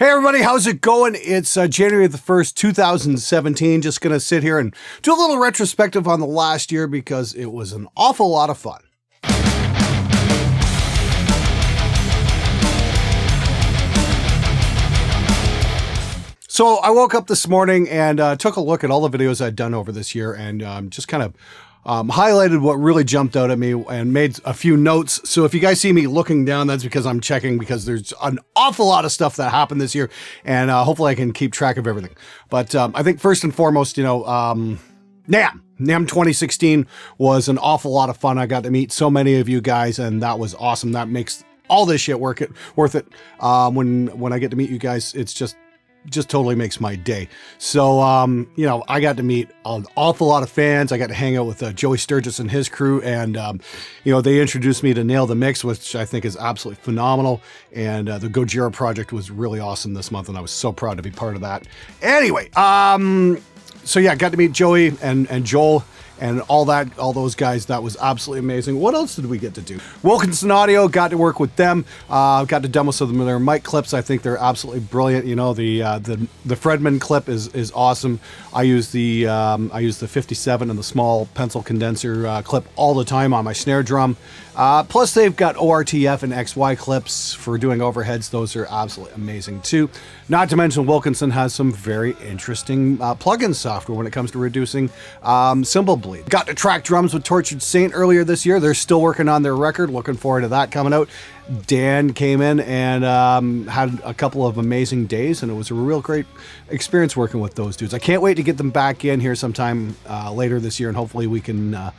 Hey everybody, how's it going? It's January the 1st, 2017. Just going to sit here and do a little retrospective on the last year because it was an awful lot of fun. So I woke up this morning and took a look at all the videos I'd done over this year and just kind of highlighted what really jumped out at me and made a few notes. So if you guys see me looking down, that's because I'm checking because there's an awful lot of stuff that happened this year and hopefully I can keep track of everything. But I think first and foremost, NAMM 2016 was an awful lot of fun. I got to meet so many of you guys and that was awesome. That makes all this shit worth it. When I get to meet you guys, it's just totally makes my day. So, I got to meet an awful lot of fans. I got to hang out with Joey Sturgis and his crew. And, they introduced me to Nail the Mix, which I think is absolutely phenomenal. And the Gojira project was really awesome this month. And I was so proud to be part of that. Anyway, got to meet Joey and Joel and all those guys. That was absolutely amazing. What else did we get to do? Wilkinson Audio, got to work with them. Got to demo some of their mic clips. I think they're absolutely brilliant. The Fredman clip is awesome. I use the 57 and the small pencil condenser clip all the time on my snare drum. Plus they've got ORTF and XY clips for doing overheads. Those are absolutely amazing too. Not to mention Wilkinson has some very interesting plugin software when it comes to reducing cymbal bleed. Got to track drums with Tortured Saint earlier this year. They're still working on their record. Looking forward to that coming out. Dan came in and had a couple of amazing days, and it was a real great experience working with those dudes. I can't wait to get them back in here sometime later this year, and hopefully we can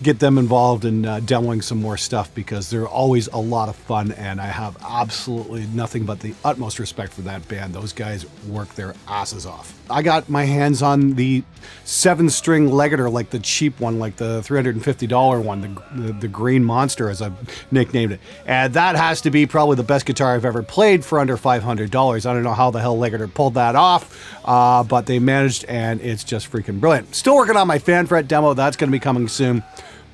get them involved in demoing some more stuff because they're always a lot of fun, and I have absolutely nothing but the utmost respect for that band. Those guys work their asses off. I got my hands on the 7-string Legator, like the cheap one, like the $350 one, the Green Monster, as I've nicknamed it. And that has to be probably the best guitar I've ever played for under $500. I don't know how the hell Legator pulled that off, but they managed, and it's just freaking brilliant. Still working on my Fanfret demo. That's going to be coming soon.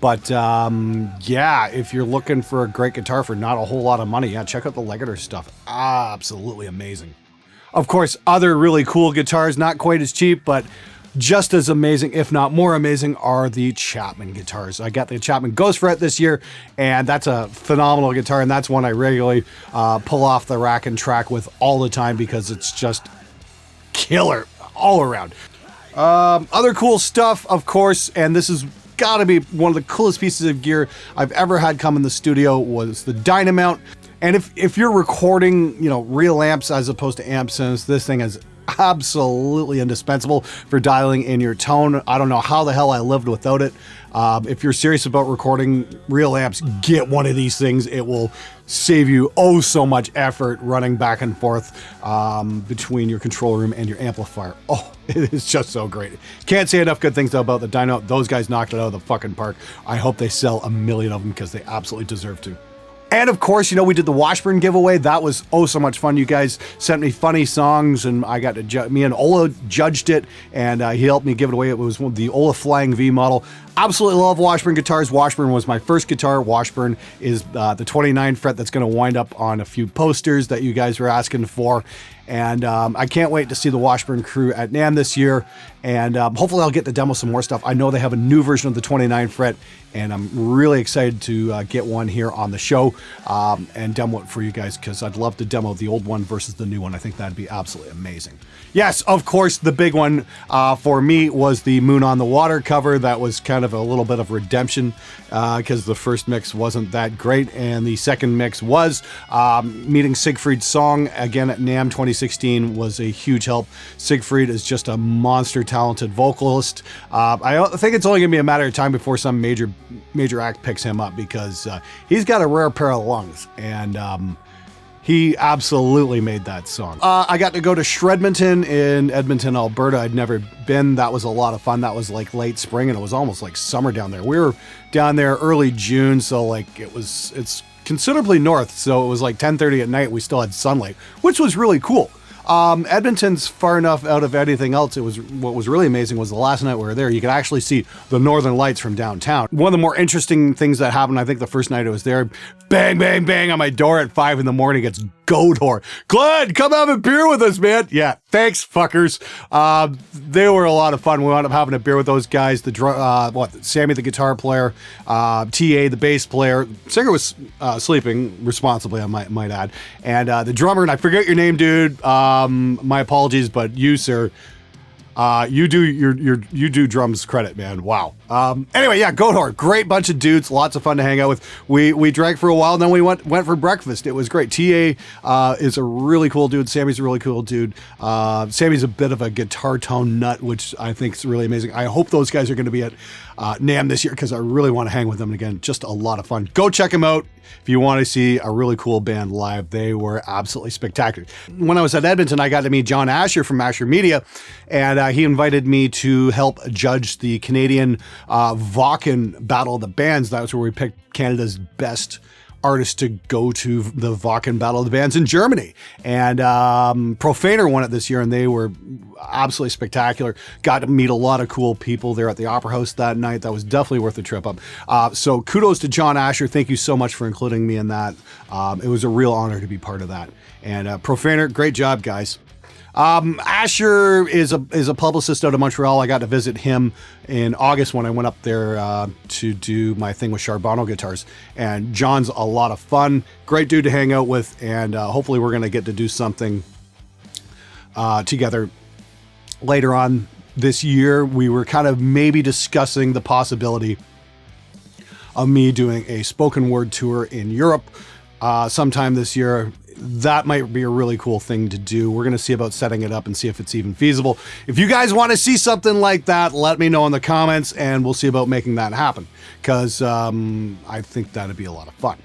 But if you're looking for a great guitar for not a whole lot of money, check out the Legator stuff. Absolutely amazing. Of course, other really cool guitars, not quite as cheap, but just as amazing, if not more amazing, are the Chapman guitars. I got the Chapman Ghost Fret this year, and that's a phenomenal guitar, and that's one I regularly pull off the rack and track with all the time because it's just killer all around. Other cool stuff, of course, and this is gotta be one of the coolest pieces of gear I've ever had come in the studio, was the Dynamount. And if you're recording, real amps as opposed to amp synths, this thing is absolutely indispensable for dialing in your tone. I don't know how the hell I lived without it. If you're serious about recording real amps, get one of these things. It will save you so much effort running back and forth between your control room and your amplifier. It is just so great. Can't say enough good things though about the Dyno. Those guys knocked it out of the fucking park. I hope they sell 1 million of them because they absolutely deserve to. And of course, we did the Washburn Giveaway. That was so much fun. You guys sent me funny songs, and I got to me and Ola judged it, and he helped me give it away. It was the Ola Flying V model. Absolutely love Washburn guitars. Washburn was my first guitar. Washburn is the 29 fret that's going to wind up on a few posters that you guys were asking for. And I can't wait to see the Washburn crew at NAMM this year. And hopefully I'll get to demo some more stuff. I know they have a new version of the 29 fret, and I'm really excited to get one here on the show and demo it for you guys, because I'd love to demo the old one versus the new one. I think that'd be absolutely amazing. Yes, of course, the big one for me was the Moon on the Water cover. That was kind of a little bit of redemption because the first mix wasn't that great, and the second mix was. Meeting Siegfried's song again at NAMM 2016 was a huge help. Siegfried is just a monster talented vocalist. I think it's only gonna be a matter of time before some major act picks him up, because he's got a rare pair of lungs, and he absolutely made that song. I got to go to Shredmonton in Edmonton, Alberta. I'd never been. That was a lot of fun. That was like late spring, and it was almost like summer down there. We were down there early June, so it's considerably north, so it was like 10:30 at night. We still had sunlight, which was really cool. Edmonton's far enough out of anything else. What was really amazing was the last night we were there, you could actually see the northern lights from downtown. One of the more interesting things that happened, I think the first night I was there, bang, bang, bang on my door at 5 in the morning. It's Goatwhore. Glenn, come have a beer with us, man. Yeah, thanks, fuckers. They were a lot of fun. We wound up having a beer with those guys. Sammy, the guitar player, TA, the bass player. Singer was sleeping responsibly, I might add. And the drummer, and I forget your name, dude. My apologies, but you, sir. You do drums credit, man. Wow. Anyway, yeah, Goatwhore, great bunch of dudes, lots of fun to hang out with. We drank for a while, and then we went for breakfast. It was great. TA is a really cool dude. Sammy's a really cool dude. Sammy's a bit of a guitar tone nut, which I think is really amazing. I hope those guys are going to be at NAMM this year because I really want to hang with them again. Just a lot of fun. Go check them out if you want to see a really cool band live. They were absolutely spectacular. When I was at Edmonton, I got to meet John Asher from Asher Media, and he invited me to help judge the Canadian Vaughan Battle of the Bands. That was where we picked Canada's best artists to go to the Vaughan Battle of the Bands in Germany. And Profaner won it this year, and they were absolutely spectacular. Got to meet a lot of cool people there at the Opera House that night. That was definitely worth the trip up. So kudos to John Asher. Thank you so much for including me in that. It was a real honor to be part of that. And Profaner, great job, guys. Asher is a publicist out of Montreal. I got to visit him in August when I went up there to do my thing with Charbonneau Guitars. And John's a lot of fun, great dude to hang out with, and hopefully we're going to get to do something together later on this year. We were kind of maybe discussing the possibility of me doing a spoken word tour in Europe sometime this year. That might be a really cool thing to do. We're going to see about setting it up and see if it's even feasible. If you guys want to see something like that, let me know in the comments and we'll see about making that happen, because I think that'd be a lot of fun.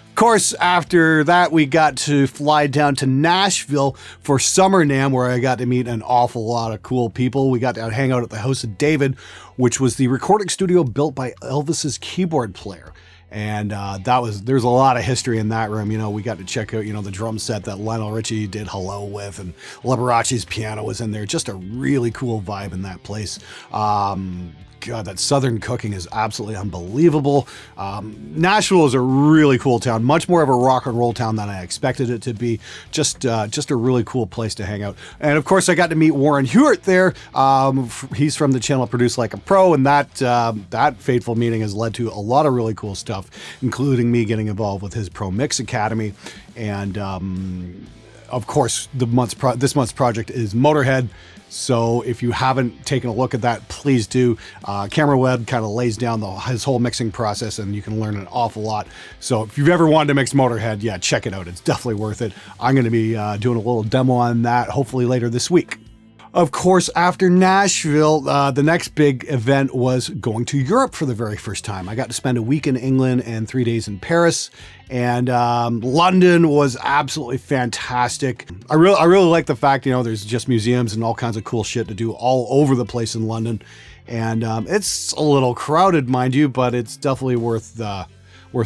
Of course, after that, we got to fly down to Nashville for Summer NAMM, where I got to meet an awful lot of cool people. We got to hang out at the House of David, which was the recording studio built by Elvis's keyboard player. And there's a lot of history in that room. You know, we got to check out, the drum set that Lionel Richie did Hello with, and Liberace's piano was in there. Just a really cool vibe in that place. God, that Southern cooking is absolutely unbelievable. Nashville is a really cool town, much more of a rock and roll town than I expected it to be. Just a really cool place to hang out. And of course, I got to meet Warren Hewitt there. He's from the channel Produce Like a Pro, and that fateful meeting has led to a lot of really cool stuff, including me getting involved with his Pro Mix Academy. And of course, this month's project is Motorhead. So if you haven't taken a look at that, please do. Camera Web kind of lays down his whole mixing process, and you can learn an awful lot. So if you've ever wanted to mix Motorhead, yeah, check it out. It's definitely worth it. I'm going to be doing a little demo on that hopefully later this week. Of course, after Nashville, the next big event was going to Europe for the very first time. I got to spend a week in England and 3 days in Paris, and London was absolutely fantastic. I really like the fact, there's just museums and all kinds of cool shit to do all over the place in London. And it's a little crowded, mind you, but it's definitely worth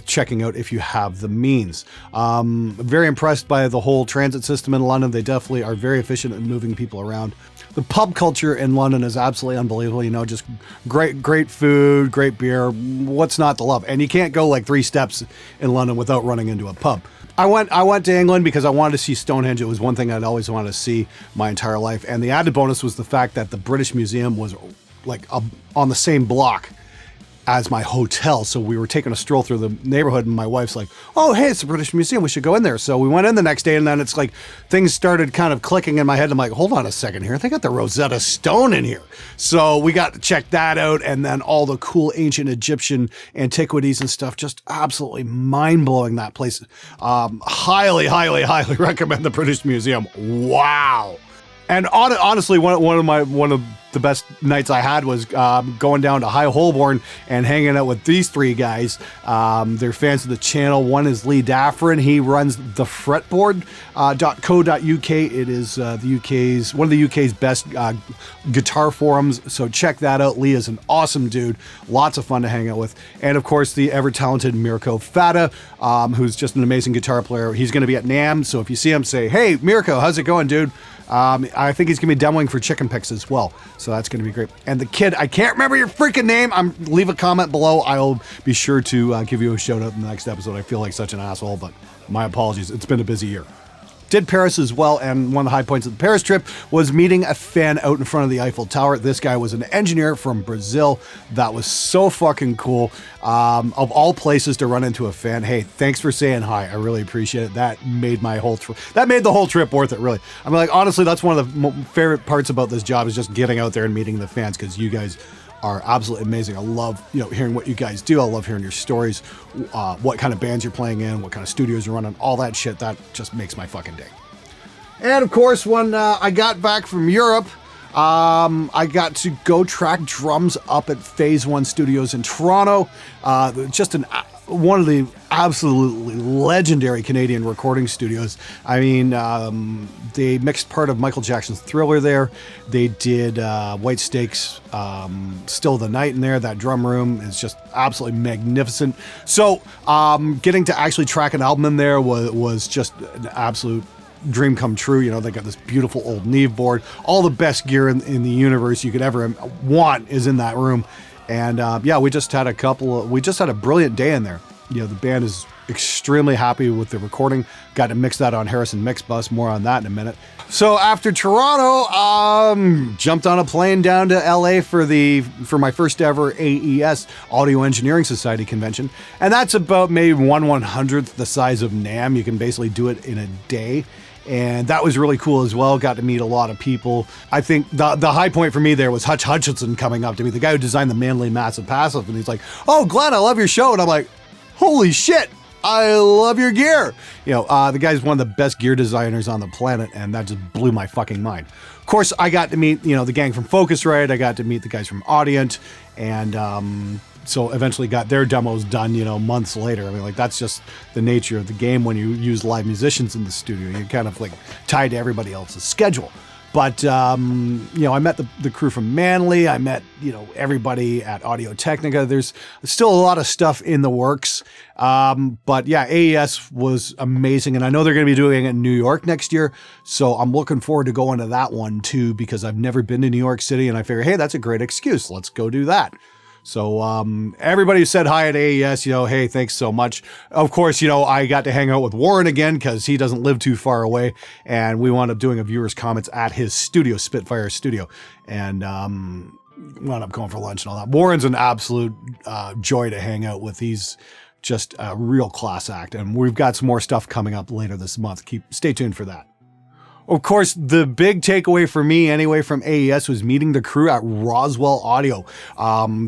checking out if you have the means. Very impressed by the whole transit system in London. They definitely are very efficient at moving people around. The pub culture in London is absolutely unbelievable. Just great food, great beer. What's not to love? And you can't go like 3 steps in London without running into a pub. I went to England because I wanted to see Stonehenge. It was one thing I'd always wanted to see my entire life. And the added bonus was the fact that the British Museum was like on the same block as my hotel. So we were taking a stroll through the neighborhood, and my wife's like, oh, hey, it's the British Museum. We should go in there. So we went in the next day, and then it's like things started kind of clicking in my head. I'm like, hold on a second here. They got the Rosetta Stone in here. So we got to check that out. And then all the cool ancient Egyptian antiquities and stuff, just absolutely mind-blowing, that place. Highly, highly, highly recommend the British Museum. Wow. And honestly, one of the best nights I had was going down to High Holborn and hanging out with these 3 guys. They're fans of the channel. One is Lee Daffrin. He runs the fretboard.co.uk. It is one of the UK's best guitar forums. So check that out. Lee is an awesome dude. Lots of fun to hang out with. And of course, the ever-talented Mirko Fata, who's just an amazing guitar player. He's going to be at NAMM. So if you see him, say, hey, Mirko, how's it going, dude? I think he's going to be demoing for Chicken Picks as well. So that's going to be great. And the kid, I can't remember your freaking name. Leave a comment below. I'll be sure to give you a shout out in the next episode. I feel like such an asshole, but my apologies. It's been a busy year. Did Paris as well, and one of the high points of the Paris trip was meeting a fan out in front of the Eiffel Tower. This guy was an engineer from Brazil. That was so fucking cool. Of all places to run into a fan, hey, thanks for saying hi. I really appreciate it. That made my whole trip. That made the whole trip worth it, really. I mean, like, honestly, that's one of the favorite parts about this job is just getting out there and meeting the fans, because you guys are absolutely amazing. I love, hearing what you guys do. I love hearing your stories, what kind of bands you're playing in, what kind of studios you're running, all that shit. That just makes my fucking day. And of course, when I got back from Europe, I got to go track drums up at Phase 1 Studios in Toronto. Just one of the absolutely legendary Canadian recording studios. I mean, they mixed part of Michael Jackson's Thriller there. They did White Snake's Still the Night in there. That drum room is just absolutely magnificent. So getting to actually track an album in there was just an absolute dream come true. They got this beautiful old Neve board. All the best gear in the universe you could ever want is in that room. And we just had a brilliant day in there. The band is extremely happy with the recording. Got to mix that on Harrison Mixbus. More on that in a minute. So after Toronto, jumped on a plane down to LA for my first ever AES, Audio Engineering Society convention. And that's about maybe 1/100th the size of NAMM. You can basically do it in a day. And that was really cool as well. Got to meet a lot of people. I think the high point for me there was Hutch Hutchinson coming up to me, the guy who designed the Manly Massive Passive. And he's like, "Oh, Glenn, I love your show." And I'm like, "Holy shit, I love your gear." The guy's one of the best gear designers on the planet, and that just blew my fucking mind. Of course, I got to meet, the gang from Focusrite. I got to meet the guys from Audient, and so eventually got their demos done, months later. I mean, like, that's just the nature of the game when you use live musicians in the studio. You're kind of like tied to everybody else's schedule. But, I met the crew from Manly. I met, everybody at Audio Technica. There's still a lot of stuff in the works. But yeah, AES was amazing. And I know they're going to be doing it in New York next year. So I'm looking forward to going to that one too, because I've never been to New York City. And I figure, hey, that's a great excuse. Let's go do that. So everybody who said hi at AES, hey, thanks so much. Of course, I got to hang out with Warren again because he doesn't live too far away. And we wound up doing a viewer's comments at his studio, Spitfire Studio. And wound up going for lunch and all that. Warren's an absolute joy to hang out with. He's just a real class act. And we've got some more stuff coming up later this month. Stay tuned for that. Of course, the big takeaway for me anyway from AES was meeting the crew at Roswell Audio.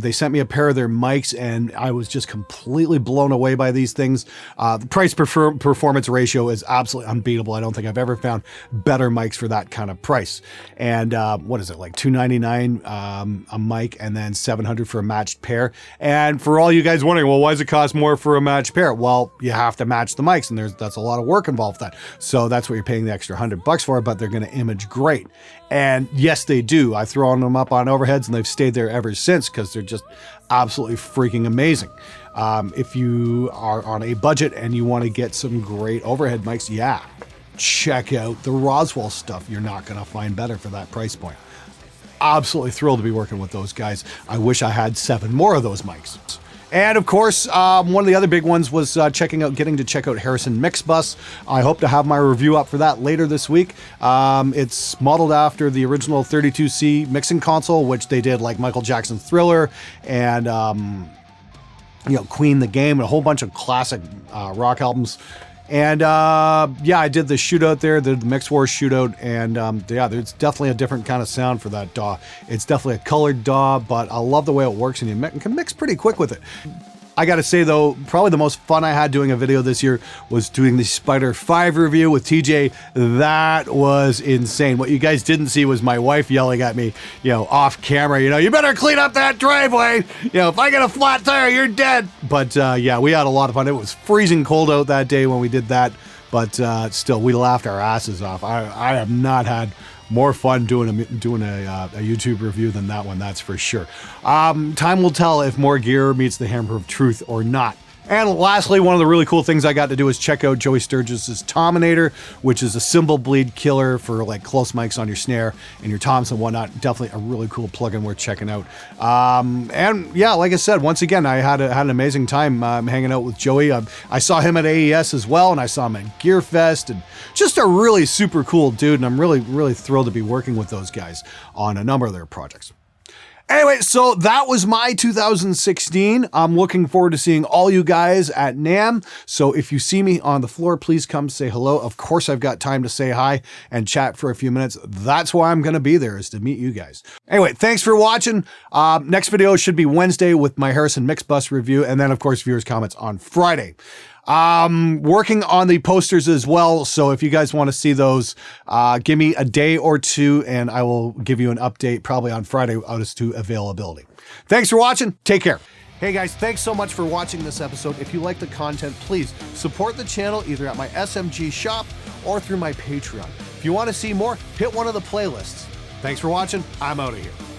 They sent me a pair of their mics and I was just completely blown away by these things. The price performance ratio is absolutely unbeatable. I don't think I've ever found better mics for that kind of price. And what is it, like $299 a mic and then $700 for a matched pair. And for all you guys wondering, well, why does it cost more for a matched pair? Well, you have to match the mics and that's a lot of work involved with that. So that's what you're paying the extra $100 for, but they're going to image great. And yes, they do. I've thrown them up on overheads and they've stayed there ever since because they're just absolutely freaking amazing. If you are on a budget and you want to get some great overhead mics, check out the Roswell stuff. You're not going to find better for that price point. Absolutely thrilled to be working with those guys. I wish I had 7 more of those mics. And of course, one of the other big ones was getting to check out Harrison Mixbus. I hope to have my review up for that later this week. It's modeled after the original 32C mixing console, which they did like Michael Jackson's Thriller and Queen the Game, and a whole bunch of classic rock albums. And I did the shootout there, the Mix Wars shootout, and there's definitely a different kind of sound for that DAW. It's definitely a colored DAW, but I love the way it works, and you can mix pretty quick with it. I gotta say though, probably the most fun I had doing a video this year was doing the Spider 5 review with TJ. That was insane. What you guys didn't see was my wife yelling at me, off camera, you better clean up that driveway. If I get a flat tire, you're dead. But we had a lot of fun. It was freezing cold out that day when we did that, but still, we laughed our asses off. I have not had more fun doing a YouTube review than that one, that's for sure. Time will tell if more gear meets the hammer of truth or not. And lastly, one of the really cool things I got to do is check out Joey Sturgis's Tominator, which is a cymbal bleed killer for like close mics on your snare and your toms and whatnot. Definitely a really cool plugin worth checking out. And yeah, like I said, once again, I had an amazing time hanging out with Joey. I saw him at AES as well, and I saw him at Gearfest, and just a really super cool dude. And I'm really, really thrilled to be working with those guys on a number of their projects. Anyway, so that was my 2016. I'm looking forward to seeing all you guys at NAMM. So if you see me on the floor, please come say hello. Of course, I've got time to say hi and chat for a few minutes. That's why I'm going to be there, is to meet you guys. Anyway, thanks for watching. Next video should be Wednesday with my Harrison Mixbus review. And then, of course, viewers' comments on Friday. Working on the posters as well. So if you guys want to see those, give me a day or two and I will give you an update probably on Friday as to availability. Thanks for watching. Take care. Hey guys, thanks so much for watching this episode. If you like the content, please support the channel either at my SMG shop or through my Patreon. If you want to see more, hit one of the playlists. Thanks for watching. I'm out of here.